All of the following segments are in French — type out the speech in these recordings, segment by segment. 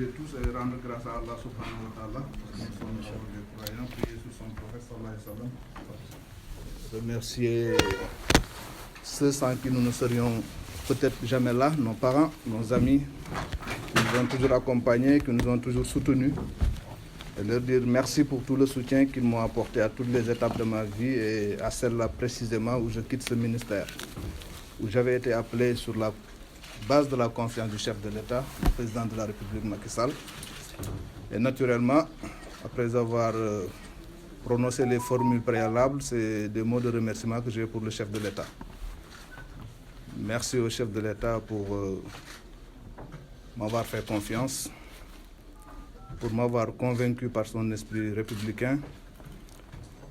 saluer tous et rendre grâce à Allah subhanahu wa ta'ala. Nous sommes des croyants, prier sur son prophète sallallahu alayhi wa sallam. Remercier ceux sans qui nous ne serions peut-être jamais là, nos parents, nos amis, qui nous ont toujours accompagnés, qui nous ont toujours soutenus. Et leur dire merci pour tout le soutien qu'ils m'ont apporté à toutes les étapes de ma vie et à celle-là précisément où je quitte ce ministère, où j'avais été appelé sur la base de la confiance du chef de l'État, le président de la République Macky Sall. Et naturellement, après avoir prononcé les formules préalables, c'est des mots de remerciement que j'ai pour le chef de l'État. Merci au chef de l'État pour m'avoir fait confiance, pour m'avoir convaincu par son esprit républicain,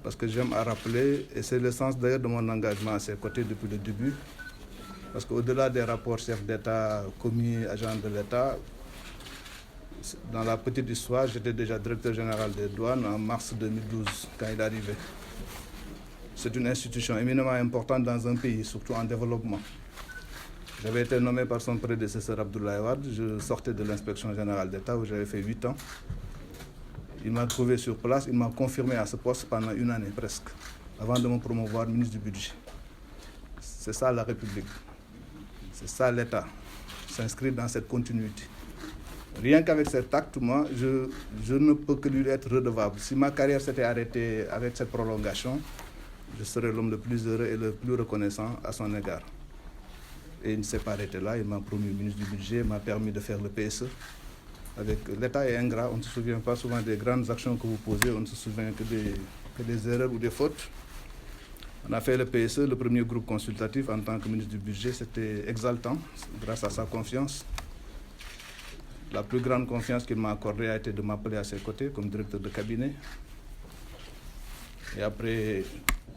parce que j'aime à rappeler, et c'est le sens d'ailleurs de mon engagement à ses côtés depuis le début, parce qu'au-delà des rapports chefs d'État, commis, agents de l'État, dans la petite histoire, j'étais déjà directeur général des douanes en mars 2012, quand il est arrivé. C'est une institution éminemment importante dans un pays, surtout en développement. J'avais été nommé par son prédécesseur Abdoulaye Wade, je sortais de l'inspection générale d'État où j'avais fait 8 ans. Il m'a trouvé sur place, il m'a confirmé à ce poste pendant 1 année presque, avant de me promouvoir ministre du budget. C'est ça la République, c'est ça l'État, s'inscrit dans cette continuité. Rien qu'avec cet acte, moi, je ne peux que lui être redevable. Si ma carrière s'était arrêtée avec cette prolongation, je serais l'homme le plus heureux et le plus reconnaissant à son égard. Et il ne s'est pas arrêté là, il m'a promu ministre du budget, m'a permis de faire le PSE. Avec l'État est ingrat, on ne se souvient pas souvent des grandes actions que vous posez, on ne se souvient que des erreurs ou des fautes. On a fait le PSE, le premier groupe consultatif en tant que ministre du budget, c'était exaltant, grâce à sa confiance. La plus grande confiance qu'il m'a accordée a été de m'appeler à ses côtés comme directeur de cabinet. Et après,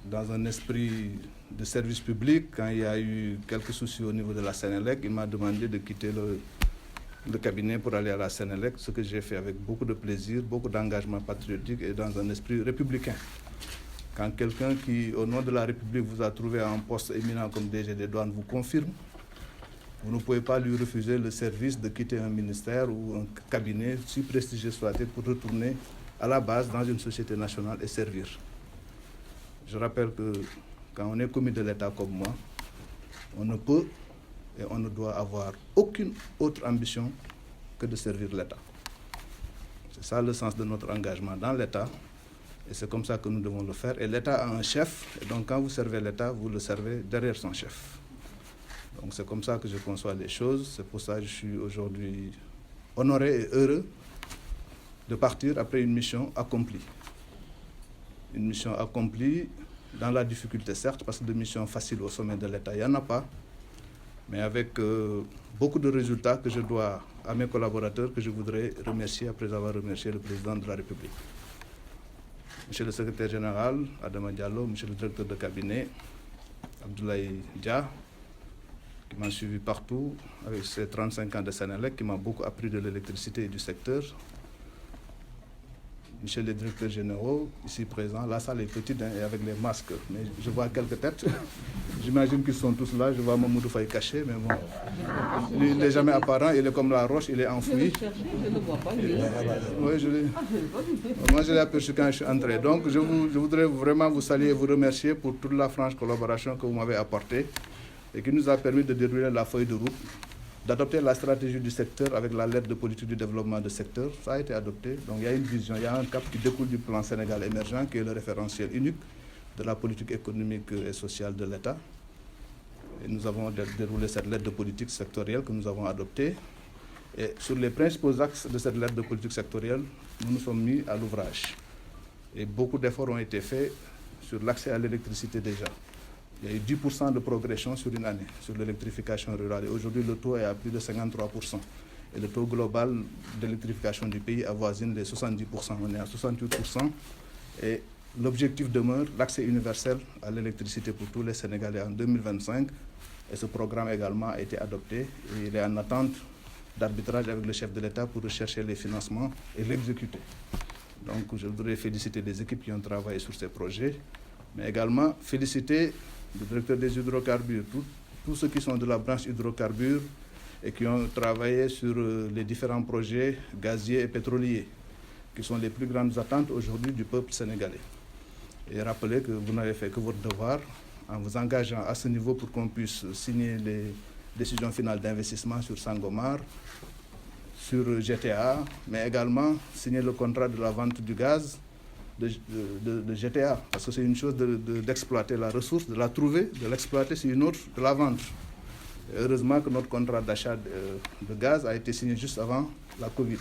dans un esprit de service public, quand il y a eu quelques soucis au niveau de la Sénélec, il m'a demandé de quitter le cabinet pour aller à la Sénélec, ce que j'ai fait avec beaucoup de plaisir, beaucoup d'engagement patriotique et dans un esprit républicain. Quand quelqu'un qui, au nom de la République, vous a trouvé à un poste éminent comme DG des douanes, vous confirme, vous ne pouvez pas lui refuser le service de quitter un ministère ou un cabinet, si prestigieux soit-il, pour retourner à la base dans une société nationale et servir. Je rappelle que quand on est commis de l'État comme moi, on ne peut et on ne doit avoir aucune autre ambition que de servir l'État. C'est ça le sens de notre engagement dans l'État et c'est comme ça que nous devons le faire. Et l'État a un chef, et donc quand vous servez l'État, vous le servez derrière son chef. Donc c'est comme ça que je conçois les choses, c'est pour ça que je suis aujourd'hui honoré et heureux de partir après une mission accomplie. Une mission accomplie dans la difficulté, certes, parce que de missions faciles au sommet de l'État, il n'y en a pas, mais avec beaucoup de résultats que je dois à mes collaborateurs, que je voudrais remercier après avoir remercié le président de la République. Monsieur le secrétaire général, Adama Diallo, monsieur le directeur de cabinet, Abdoulaye Dia, qui m'a suivi partout avec ses 35 ans de Sénélec, qui m'a beaucoup appris de l'électricité et du secteur. Monsieur les directeurs généraux, ici présents, la salle est petite et avec les masques, mais je vois quelques têtes. J'imagine qu'ils sont tous là, je vois Mamoudou Faye caché, mais bon, il n'est jamais apparent, il est comme la roche, il est enfoui. Je ne le vois pas, Oui, moi je l'ai aperçu quand je suis entré. Donc je voudrais vraiment vous saluer et vous remercier pour toute la franche collaboration que vous m'avez apportée et qui nous a permis de dérouler la feuille de route, d'adopter la stratégie du secteur avec la lettre de politique du développement du secteur. Ça a été adopté. Donc il y a une vision, il y a un cap qui découle du plan Sénégal émergent, qui est le référentiel unique de la politique économique et sociale de l'État. Et nous avons déroulé cette lettre de politique sectorielle que nous avons adoptée. Et sur les principaux axes de cette lettre de politique sectorielle, nous nous sommes mis à l'ouvrage. Et beaucoup d'efforts ont été faits sur l'accès à l'électricité déjà. Il y a eu 10% de progression sur une année sur l'électrification rurale. Et aujourd'hui, le taux est à plus de 53%. Et le taux global d'électrification du pays avoisine les 70%. On est à 68%. Et l'objectif demeure l'accès universel à l'électricité pour tous les Sénégalais en 2025. Et ce programme également a été adopté. Et il est en attente d'arbitrage avec le chef de l'État pour rechercher les financements et l'exécuter. Donc je voudrais féliciter les équipes qui ont travaillé sur ces projets, mais également féliciter le directeur des hydrocarbures, tous ceux qui sont de la branche hydrocarbures et qui ont travaillé sur les différents projets gaziers et pétroliers, qui sont les plus grandes attentes aujourd'hui du peuple sénégalais. Et rappeler que vous n'avez fait que votre devoir en vous engageant à ce niveau pour qu'on puisse signer les décisions finales d'investissement sur Sangomar, sur GTA, mais également signer le contrat de la vente du gaz de GTA, parce que c'est une chose d'exploiter la ressource, de la trouver, de l'exploiter, c'est une autre de la vendre. Et heureusement que notre contrat d'achat de gaz a été signé juste avant la Covid.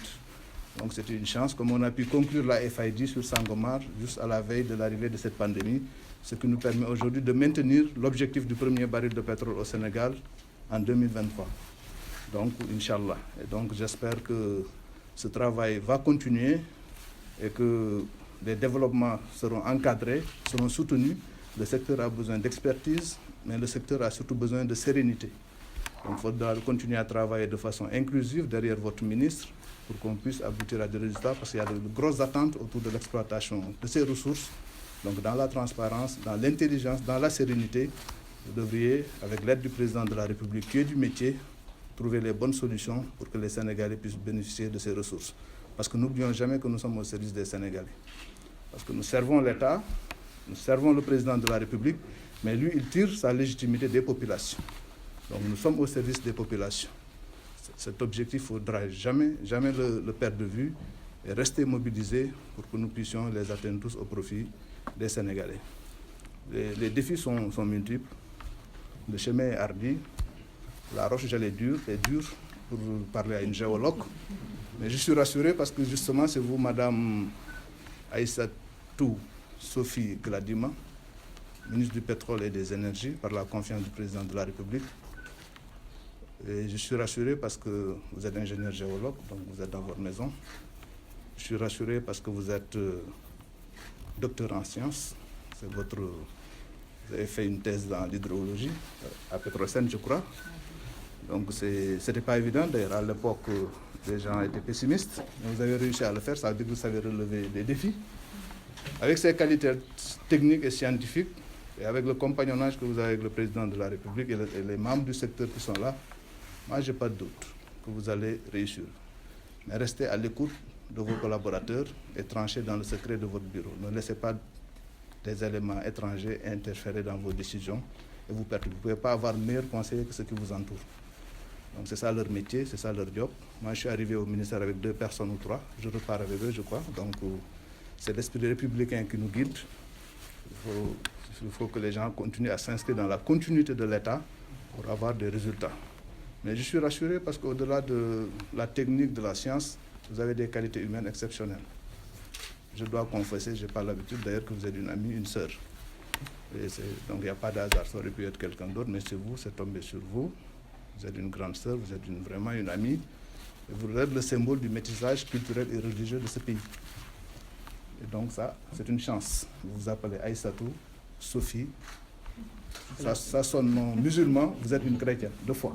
Donc c'était une chance, comme on a pu conclure la FID sur Sangomar juste à la veille de l'arrivée de cette pandémie, ce qui nous permet aujourd'hui de maintenir l'objectif du premier baril de pétrole au Sénégal en 2023. Donc, Inch'Allah. Et donc j'espère que ce travail va continuer et que les développements seront encadrés, seront soutenus. Le secteur a besoin d'expertise, mais le secteur a surtout besoin de sérénité. Donc il faudra continuer à travailler de façon inclusive derrière votre ministre pour qu'on puisse aboutir à des résultats, parce qu'il y a de grosses attentes autour de l'exploitation de ces ressources. Donc dans la transparence, dans l'intelligence, dans la sérénité, vous devriez, avec l'aide du président de la République qui est du métier, trouver les bonnes solutions pour que les Sénégalais puissent bénéficier de ces ressources. Parce que n'oublions jamais que nous sommes au service des Sénégalais. Parce que nous servons l'État, nous servons le président de la République, mais lui, il tire sa légitimité des populations. Donc nous sommes au service des populations. Cet objectif, il ne faudra jamais le perdre de vue et rester mobilisés pour que nous puissions les atteindre tous au profit des Sénégalais. Les défis sont multiples. Le chemin est hardi. La roche, elle est dure pour parler à une géologue. Mais je suis rassuré parce que justement, c'est vous, Madame Aïssatou Sophie Gladima, ministre du Pétrole et des Énergies, par la confiance du président de la République. Et je suis rassuré parce que vous êtes ingénieur géologue, donc vous êtes dans votre maison. Je suis rassuré parce que vous êtes docteur en sciences. Vous avez fait une thèse dans l'hydrologie à Petrosen, je crois. Donc ce n'était pas évident. D'ailleurs, à l'époque, les gens étaient pessimistes. Mais vous avez réussi à le faire, ça veut dire que vous savez relever des défis. Avec ces qualités techniques et scientifiques, et avec le compagnonnage que vous avez avec le président de la République et les membres du secteur qui sont là, moi, je n'ai pas de doute que vous allez réussir. Mais restez à l'écoute de vos collaborateurs et tranchez dans le secret de votre bureau. Ne laissez pas des éléments étrangers interférer dans vos décisions et vous perdre. Vous ne pouvez pas avoir meilleur conseiller que ceux qui vous entourent. Donc c'est ça leur métier, c'est ça leur job. Moi, je suis arrivé au ministère avec 2 personnes ou 3. Je repars avec eux, je crois. Donc c'est l'esprit républicain qui nous guide. Il faut que les gens continuent à s'inscrire dans la continuité de l'État pour avoir des résultats. Mais je suis rassuré parce qu'au-delà de la technique, de la science, vous avez des qualités humaines exceptionnelles. Je dois confesser, je n'ai pas l'habitude d'ailleurs que vous êtes une amie, une sœur. Donc il n'y a pas d'hasard, ça aurait pu être quelqu'un d'autre, mais c'est vous, c'est tombé sur vous. Vous êtes une grande sœur, vous êtes vraiment une amie. Et vous êtes le symbole du métissage culturel et religieux de ce pays. Et donc ça, c'est une chance. Vous vous appelez Aïssatou Sophie. Ça sonne non musulman, vous êtes une chrétienne de foi.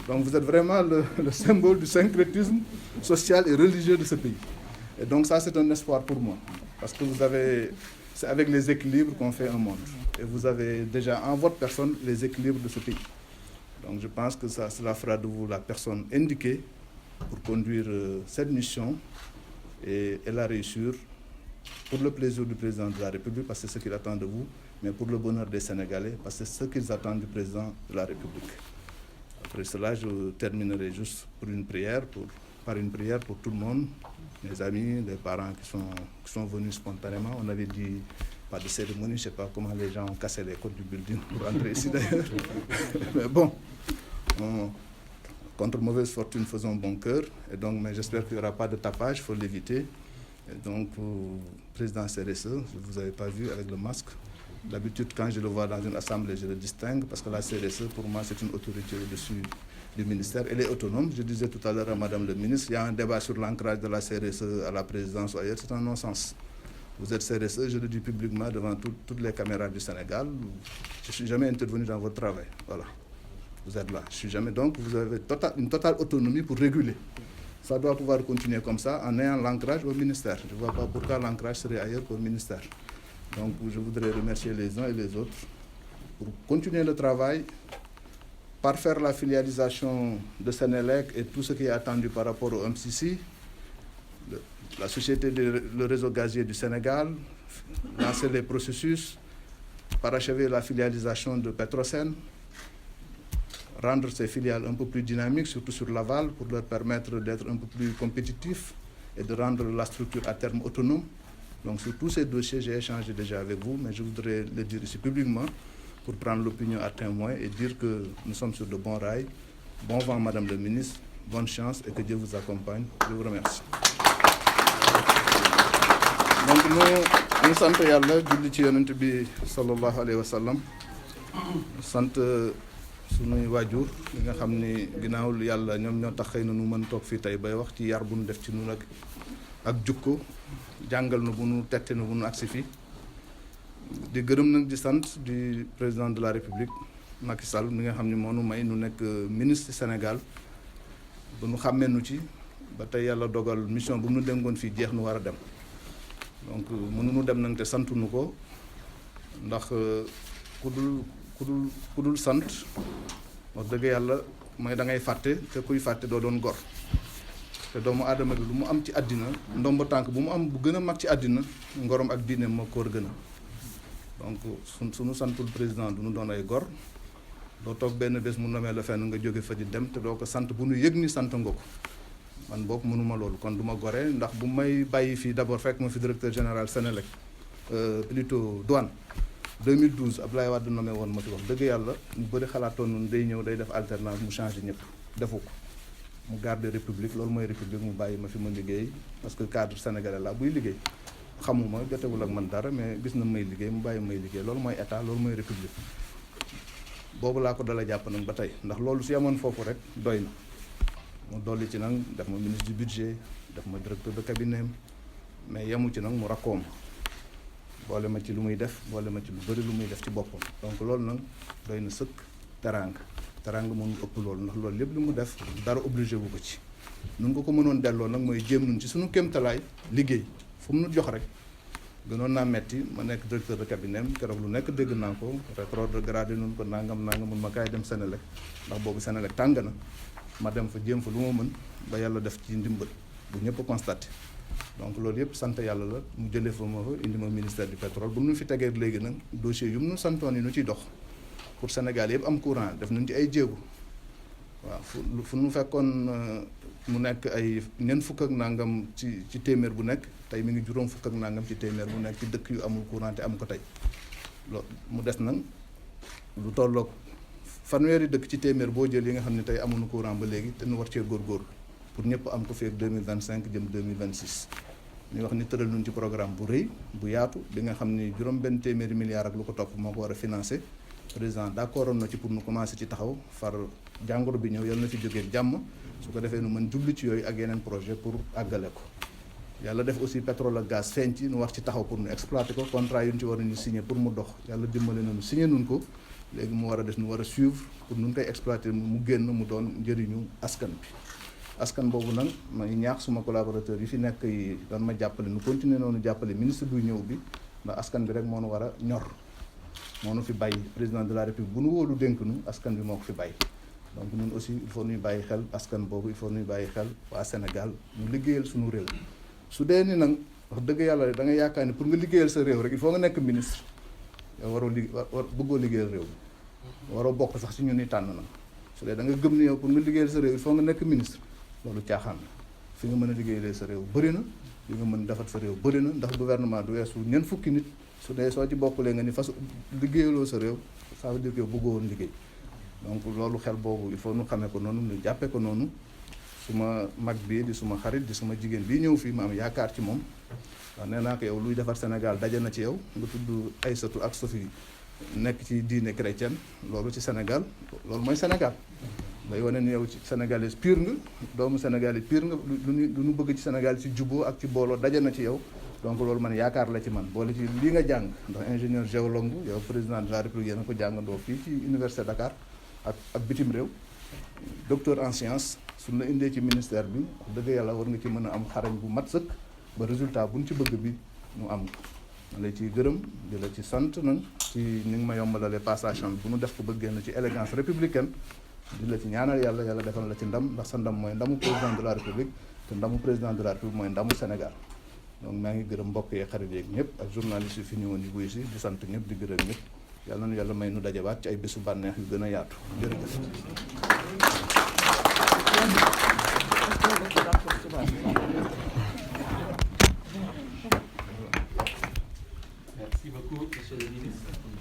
Donc vous êtes vraiment le symbole du syncrétisme social et religieux de ce pays. Et donc ça, c'est un espoir pour moi. Parce que c'est avec les équilibres qu'on fait un monde. Et vous avez déjà en votre personne les équilibres de ce pays. Donc je pense que cela fera de vous la personne indiquée pour conduire cette mission et la réussir pour le plaisir du président de la République, parce que c'est ce qu'il attend de vous, mais pour le bonheur des Sénégalais, parce que c'est ce qu'ils attendent du président de la République. Après cela, je terminerai juste par une prière pour tout le monde, mes amis, les parents qui sont venus spontanément. On avait dit pas de cérémonie, je ne sais pas comment les gens ont cassé les codes du building pour entrer ici d'ailleurs. Mais bon, contre mauvaise fortune, faisons bon cœur. Et donc, mais j'espère qu'il n'y aura pas de tapage, il faut l'éviter. Et donc, président CRSE, vous n'avez pas vu avec le masque. D'habitude, quand je le vois dans une assemblée, je le distingue parce que la CRSE, pour moi, c'est une autorité au-dessus du ministère. Elle est autonome. Je disais tout à l'heure à Madame le ministre, il y a un débat sur l'ancrage de la CRSE à la présidence ou ailleurs. C'est un non-sens. Vous êtes CRSE, je le dis publiquement devant toutes les caméras du Sénégal. Je ne suis jamais intervenu dans votre travail. Voilà. Vous êtes là. Je suis jamais. Donc, vous avez une totale autonomie pour réguler. Ça doit pouvoir continuer comme ça en ayant l'ancrage au ministère. Je ne vois pas pourquoi l'ancrage serait ailleurs qu'au ministère. Donc je voudrais remercier les uns et les autres pour continuer le travail parfaire la filialisation de Senelec et tout ce qui est attendu par rapport au MCC, la société le réseau gazier du Sénégal, lancer les processus, parachever la filialisation de Petrosen, rendre ces filiales un peu plus dynamiques, surtout sur l'aval, pour leur permettre d'être un peu plus compétitifs et de rendre la structure à terme autonome. Donc sur tous ces dossiers, j'ai échangé déjà avec vous, mais je voudrais le dire ici publiquement pour prendre l'opinion à témoin et dire que nous sommes sur de bons rails. Bon vent, Madame le ministre, bonne chance et que Dieu vous accompagne. Je vous remercie. Donc nous sant yàlla julli ci yonent bi sallallahu alayhi wa sallam sant sunuy waajur li nga xam ni ginnaaw yàlla ñoom ñoo tax xëy na nu mën toog fii tey bay wax ci yar bu nu def ci nun ak jukko jàngal na bu nu tette na bu nu agsi fii di gërëm nag di sant du président de la République Macky Sall mi nga xam ni moo nu may nu nekk ministre Sénégal ba nu xàmmee nu ci ba tey yàlla dogal mission bu mu nu dénkoon fii jeex nu war a dem donc mënuñu dem nag te santuñu ko ndax ku dul sant wax dëgg yàlla mooy da ngay fàtte te kuy fàtte doo doon gor te doomu aadama bi lu mu am ci àddina ndomba tànk bu mu am bu gën a mag ci àddina ngorom ak diine moo ko war gën a donc suñu santul président du ñu doon ay gor doo toog benn bés mu nomee la fenn nga jóge fa di dem te doo ko sant bu nu yëg ni sant nga ko man boog mënuma loolu kon du ma gore ndax bu may bàyyi fii d'abord fekk ma fi directeur général Senelec plutôt douane 2012 Abdoulaye Wade nommé woon ma fi wax dëgg yàlla ñu bëri xalaatoon noonu day ñëw day def alternance mu changé ñëpp defu ko mu garde république loolu mooy république mu bàyyi ma fi ma liggéey parce que cadre sénégalais la buy liggéey xamuma jotewul ak man dara mais gis na may liggéey mu bàyyi may liggéey loolu mooy état loolu mooy république boobu laa ko dala jàpp nag ba tey ndax loolu su yemoon foofu rek doy na mu dolli ci nag def ma ministre du budget def ma directeur de cabinet mais yemu ci nag mu rakkoom boole ma ci lu muy def boole ma ci lu bëri lu muy def ci boppam donc loolu nag doy na sëkk teraanga mënu ëpp loolu ndax loolu lépp lu mu def dara obligé wu ko ci nun ko mënoon delloo nag mooy jéem nun ci suñu kéemtalaay liggéey fu mu nu jox rek gënoon naa metti ma nekk directeur de cabinet keroog lu nekk dégg naa ko rétrogradé nun ko nangam mun ma kaay dem Senelec ndax boobu Senelec tàng na ma dem fa jéem fa lu ma mën ba yàlla def ci ndimbal bu ñëpp constaté donc loolu yëpp sant yàlla la mu jëlee fa ma fa indi ma ministère du pétrole bu nu fi tegee léegi nag dossier yu mu nu santoon yi nu ciy dox pour Sénégal yëpp am courant def nañ ci ay jéego waaw fu nu fekkoon mu nekk ay ñeent fukk ak nangam ci téeméer bu nekk tey mi ngi juróom fukk ak nangam ci téeméer bu nekk ci dëkk yu amul courant te am ko tey loolu mu des nag lu tolloog fanweeri dëkk ci téeméer boo jël yi nga xam ne tey amuñu courant ba léegi te nu war cee góorgóorlu pour ñëpp am ko feeg 2025 jëm 2026 ñu wax ni tëral nañ ci programme bu rëy bu yaatu bi nga xam ni juróom benn téeméeri milliards ak lu ko topp moo ko war a financer président d'accord na ci pour nu commencer ci taxaw far jàngoro bi ñëw yal na fi jógee jàmm su ko defee nu mën jubli ci yooyu ak yeneen projet pour àggale ko yàlla def aussi pétrole ak gaz feeñ ci nu wax ci taxaw pour nu exploiter ko contrat yu ñu ci war a ñu signer pour mu dox yàlla dimbali na nu signer nun ko léegi mu war a des nu war a suivre pour nun koy exploiter mu génn mu doon njëriñu askan bi askan boobu nag may ñaax suma collaborateurs yi fi nekk yi doon ma jàppale nu continuer noonu jàppale ministre buy ñëw bi ndax askan bi rek moo nu war a ñor moo nu fi bàyyi président de la république bu nu wóolu dénk nu askan bi moo ko fi bàyyi donc ñun aussi il faut ñuy bàyyi xel askan boobu il faut ñuy bàyyi xel waa Sénégal ñu liggéeyal suñu réew su dee ni nag wax dëgg yàlla da nga yaakaar ni pour nga liggéeyal sa réew rek il faut nga nekk ministre yow waroo bëggoo liggéeyal réew mi waroo bokk sax si ñu ni tànn nag su dee da nga gëm ni yow pour nga liggéeyal sa réew il faut nga nekk ministre loolu caaxaan la fi nga mën a liggéeyalee sa réew bëri na li nga mën defat sa réew bëri na ndax gouvernement du weesu ñeent fukki nit su dee soo ci bokkulee nga ni fas liggéeyaloo sa réew ça veut dire que yow bëggoo woon liggéey donc loolu xel boobu il faut nu xamee ko noonu ñu jàppee ko noonu suma mag bii di suma xarit di suma jigéen bii ñëw fii ma am yaakaar ci moom waaw nee naa ko yow luy defar Sénégal daje na ci yow nga tudd Aïssatou ak Sophie nekk ci diine chrétienne loolu ci Sénégal loolu mooy Sénégal day wane ni yow ci sénégalais pire nga doomu sénégalais pire nga lu ñu bëgg ci Sénégal ci juboo ak ci booloo daje na ci yow donc loolu man yaakaar la ci man boole ci lii nga jàng ndax ingénieur géologue yow président de la République yéen a ko jàngandoo fii ci université Dakar ak bitim réew docteur en sciences suñ la indee ci ministère bi dëgg yàlla war nga ci mën a am xarañ bu mat sëkk ba résultat buñ ci bëgg bi ñu am ko ma lay ciy gërëm di la ci sant nag ci ni nga ma yombalalee passation bi bu ñu def ko ba génn ci élégance républicaine di la ci ñaanal yàlla yàlla defal la ci ndam ndax sa ndam mooy ndamu président de la république te ndamu président de la république mooy ndamu Sénégal donc maa ngi gërëm mbokk yi xarit yeeg ñëpp ak journaliste yi fi ñëwoon yi buy si di sant ñëpp di gërëm ñëpp yàlla na yàlla may nu dajawaat ci ay bésu bànneex yu gën a yaatu jërëjëf. Merci beaucoup, monsieur le ministre.